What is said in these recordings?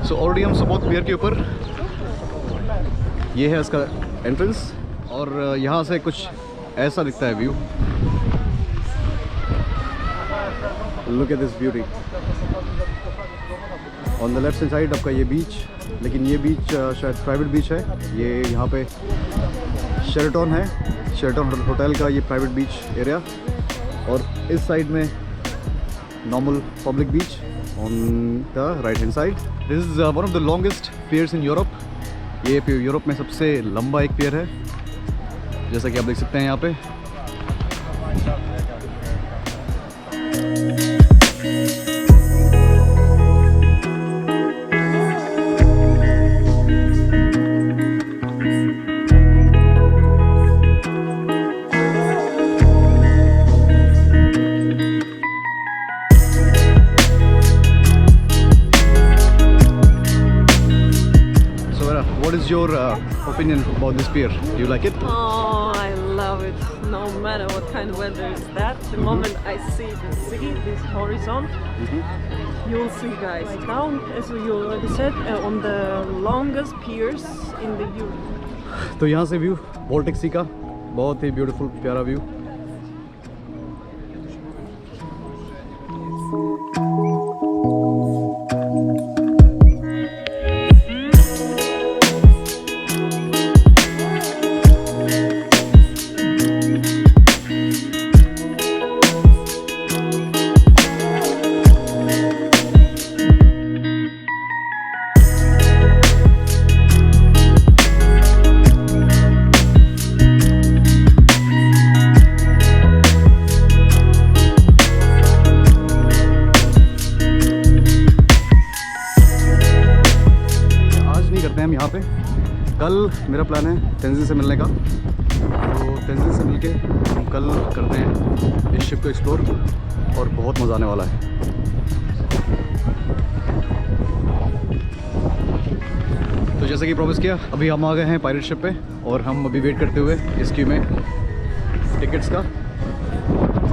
So already हम सोपोत पियर के ऊपर, ये है इसका एंट्रेंस और यहाँ से कुछ ऐसा दिखता है view. Look at this beauty. On the left side आपका ये बीच, लेकिन ये बीच शायद प्राइवेट बीच है। ये यहाँ पे शेराटन है, शेराटन होटल का ये प्राइवेट बीच एरिया। और इस साइड में normal public beach on the right hand side. This is one of the longest piers in Europe. ये यूरोप में सबसे लंबा एक पियर है, जैसा कि आप देख सकते हैं यहाँ पे। What is your opinion about this pier? Do you like it? Oh, I love it. No matter what kind of weather is that. The moment I see the sea, this horizon, you'll see, guys. Down, as you already said, on the longest piers in the Europe. तो यहाँ से view Baltic सी का बहुत ही beautiful प्यारा view. हम यहाँ पे कल मेरा प्लान है तेंजिन से मिलने का, तो तेंजिन से मिलके हम कल करते हैं इस शिप को एक्सप्लोर और बहुत मज़ा आने वाला है। तो जैसा कि प्रॉमिस किया, अभी हम आ गए हैं पायरेट शिप पे और हम अभी वेट करते हुए इस क्यू में टिकट्स का।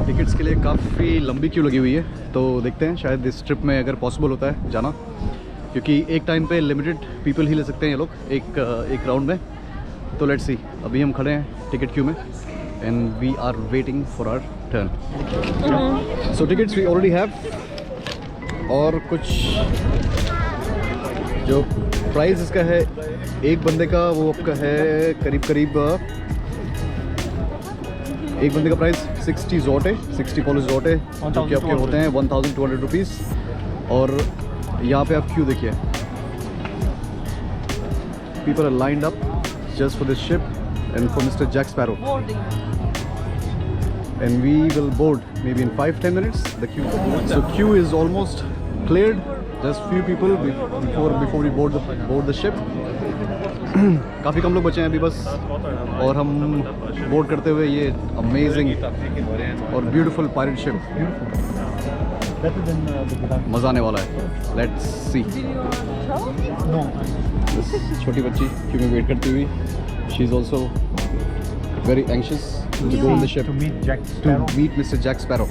टिकट्स के लिए काफ़ी लंबी क्यू लगी हुई है, तो देखते हैं शायद इस ट्रिप में अगर पॉसिबल होता है जाना, क्योंकि एक टाइम पे लिमिटेड पीपल ही ले सकते हैं ये लोग एक राउंड में। तो लेट्स सी, अभी हम खड़े हैं टिकट क्यू में and we are waiting for our turn. So tickets we already have, और कुछ जो प्राइस इसका है एक बंदे का, वो आपका है करीब एक बंदे का प्राइस 60 ज़ॉटे, 60 पॉलिश ज़ॉटे, जो कि आपके होते हैं 1200 रुपीज़। और यहाँ पे आप क्यू देखिए, people are lined up just for this ship and for mister Jack Sparrow, and we will board maybe in 5-10 minutes the queue. So queue is almost cleared, just few people before we board the ship. काफ़ी कम लोग बचे हैं अभी बस, और हम board करते हुए ये अमेजिंग और ब्यूटीफुल पायरेट शिप। मज़ा आने वाला है, लेट्स सी। छोटी बच्ची क्यों में वेट करती हुई, she is also very anxious to go in the ship, to meet mister Jack Sparrow.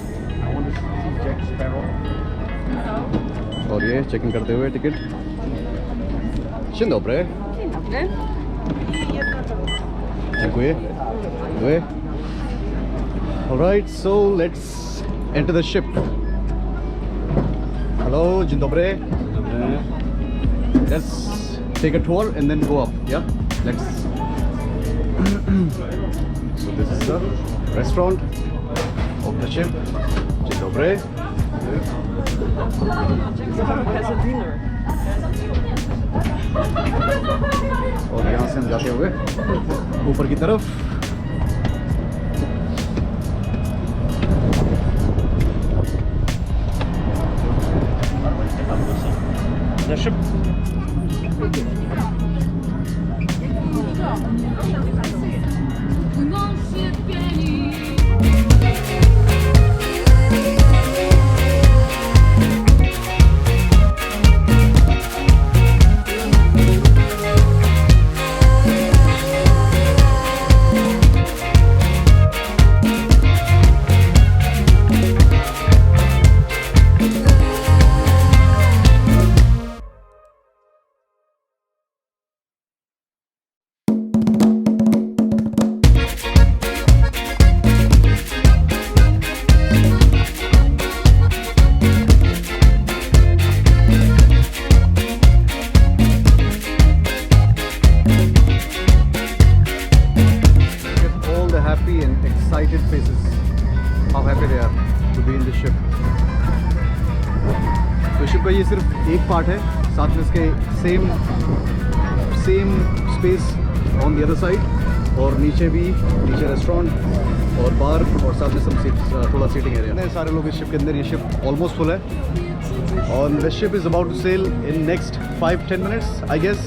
और ये चेकिंग करते हुए ticket. Dzień dobry. Dzień dobry. Dziękuję. Dziękuję. All right, so let's enter the ship. Hello, dzień dobry. Let's take a tour and then go up. Yeah, let's. So this is the restaurant of the ship. Dzień dobry. Has a dinner. और यहाँ से हम जाते हुए ऊपर की तरफ। The ship part है, साथ में इसके same space on the other side, और नीचे रेस्टोरेंट और बार और साथ में थोड़ा सीटिंग एरिया। सारे लोग इस शिप के अंदर, ये शिप ऑलमोस्ट फुल है और the ship is about to sail in next 5-10 minutes I guess.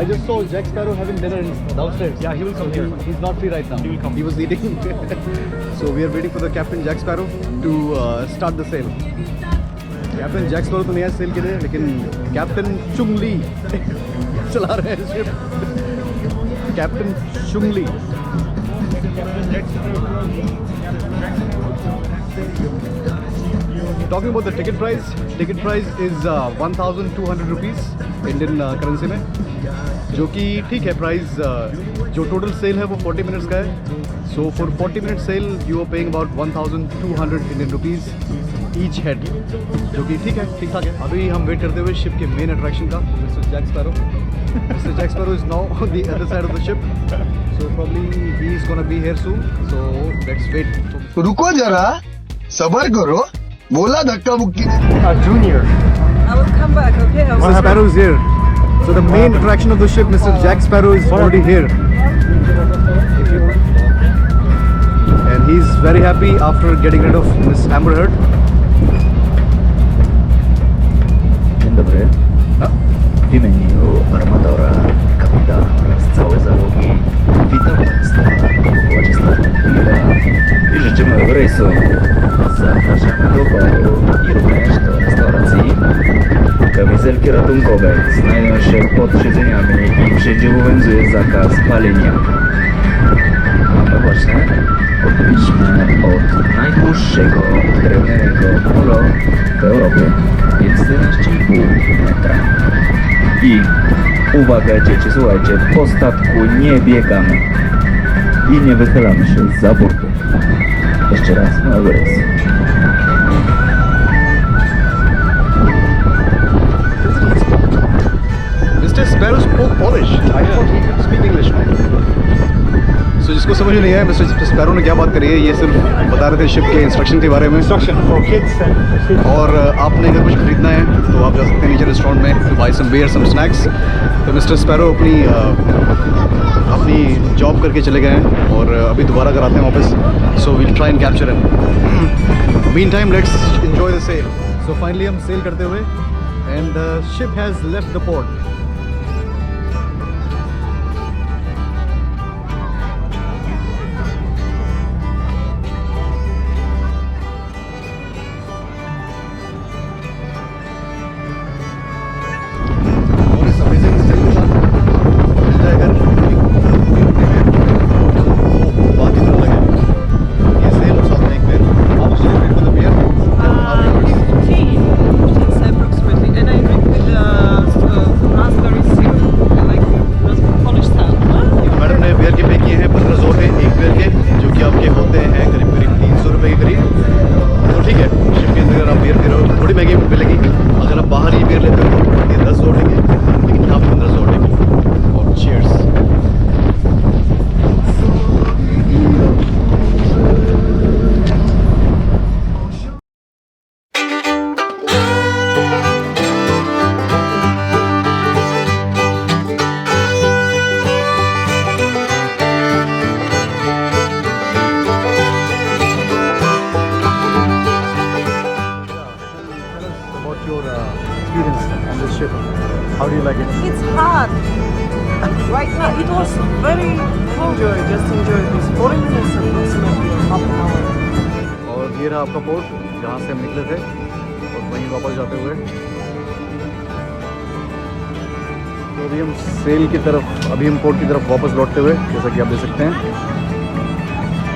I just saw Jack Sparrow having dinner downstairs. Yeah, he will come here. He's not free right now. He will come. He was eating. So we are waiting for the Captain Jack Sparrow to start the sail. Captain Jack Sparrow तो नहीं है cell के लिए, लेकिन Captain चुंगली चला रहे हैं ship. Captain चुंगली। Talking about the ticket price is 1,200 rupees Indian currency में, जो कि ठीक है प्राइस। जो टोटल सेल है वो 40 मिनट्स का है, so for 40 minute sail you are paying about 1,200 Indian rupees each head, जो कि ठीक ठाक है। अभी हम वेट करते हुए शिप के मेन अट्रैक्शन का, mister Jack Sparrow. Mister Jack Sparrow is now on the other side of the ship, so probably he is gonna be here soon, so let's wait. रुको जरा, सबर करो, बोला धक्का मुक्की। Junior. I will come back, okay? Mr. Sparrow is here. So the main attraction of the ship, Mr. Jack Sparrow, is already here. And he's very happy after getting rid of Miss Amber Heard. Dzień dobry. W imieniu armatora, kapitana oraz całej załogi witam Państwa na pokładzie statku i życzymy rejsu. Zapraszamy do baru i również do restauracji. Kamizelki ratunkowe znajdują się pod siedzeniami i wszędzie obowiązuje zakaz palenia. My właśnie odbyliśmy od najdłuższego drewnianego molo w Europie, więc 11,5 metra. I uwaga dzieci, słuchajcie, po statku nie biegamy i nie wychylamy się za burty. Jeszcze raz, mały rejs. Mr. Sparrow spoke Polish. I thought he could speak English. So जिसको समझ नहीं आया mister sparrow ने क्या बात करी है, ये सिर्फ बता रहे थे शिप के इंस्ट्रक्शन के बारे में। Instruction for kids and और आपने अगर कुछ खरीदना है तो आप जा सकते हैं नीचे रेस्टोरेंट में, to buy some beer, some snacks. तो मिस्टर स्पैरो अपनी जॉब करके चले गए हैं और अभी दोबारा अगर आते हैं वापस, so we'll try and capture him. Mean time let's enjoy the sail. So finally हम सेल करते हुए and the ship has left the port. How do you like it? It's hard. Right now, it was very enjoy. Just enjoy this 40 minutes approximately, half an hour. और ये रहा आपका port जहाँ से हम निकले थे और वहीं वापस जाते हुए। तो अभी हम सेल की तरफ, अभी हम पोर्ट की तरफ वापस लौटते हुए, जैसा कि आप देख सकते हैं,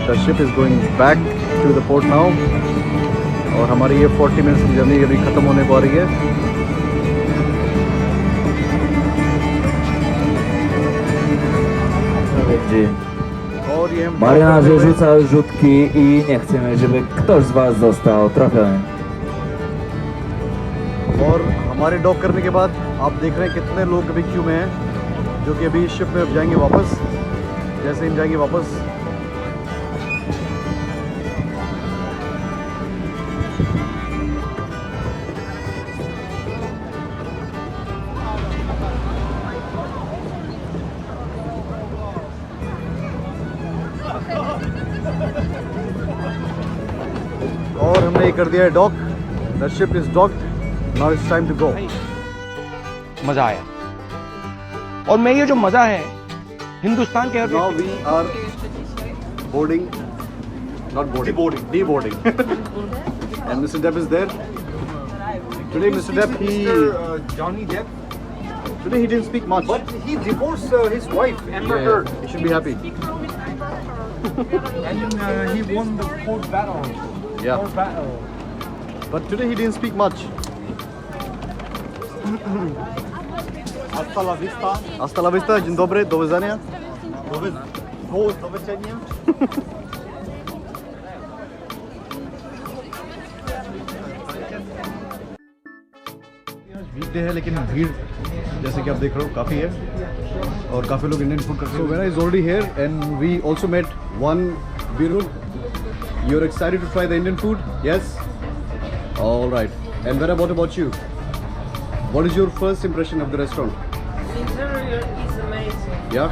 the ship is going back to the port now. और हमारी ये 40 मिनट्स की जर्नी अभी ख़त्म होने को आ रही है। Marynarze rzucają rzutki i nie chcemy, żeby ktoś z Was został trafiony. और हमारे डॉक करने के बाद आप देख रहे हैं कितने लोग अभी क्यू में हैं, जो कि अभी शिप में जाएंगे वापस। जैसे हम जाएंगे वापस, कर दिया है dock. The ship is docked. Now it's time to go. मजा आया. और मैं ये जो मजा है हिंदुस्तान के Now we are boarding. Not boarding. Deboarding. And Mr. Depp is there. Today Mr. Depp, Johnny Depp. today he didn't speak much. But he divorced his wife, Amber Yeah, Heard. he should be happy. And he won the court battle. Yeah. Court battle. But today he didn't speak much. Hasta la vista. Hasta la vista, dzień dobry, do widzenia. Do widzenia. वीकडे है लेकिन भीड़ जैसे कि आप देख रहे हो काफ़ी है और काफ़ी लोग इंडियन फूड करते हैं. Vera is already here and we also met one बीरुल. You are excited to try the Indian food? Yes. Alright. And Vera what about you? What is your first impression of the restaurant? Interior is amazing. Yeah.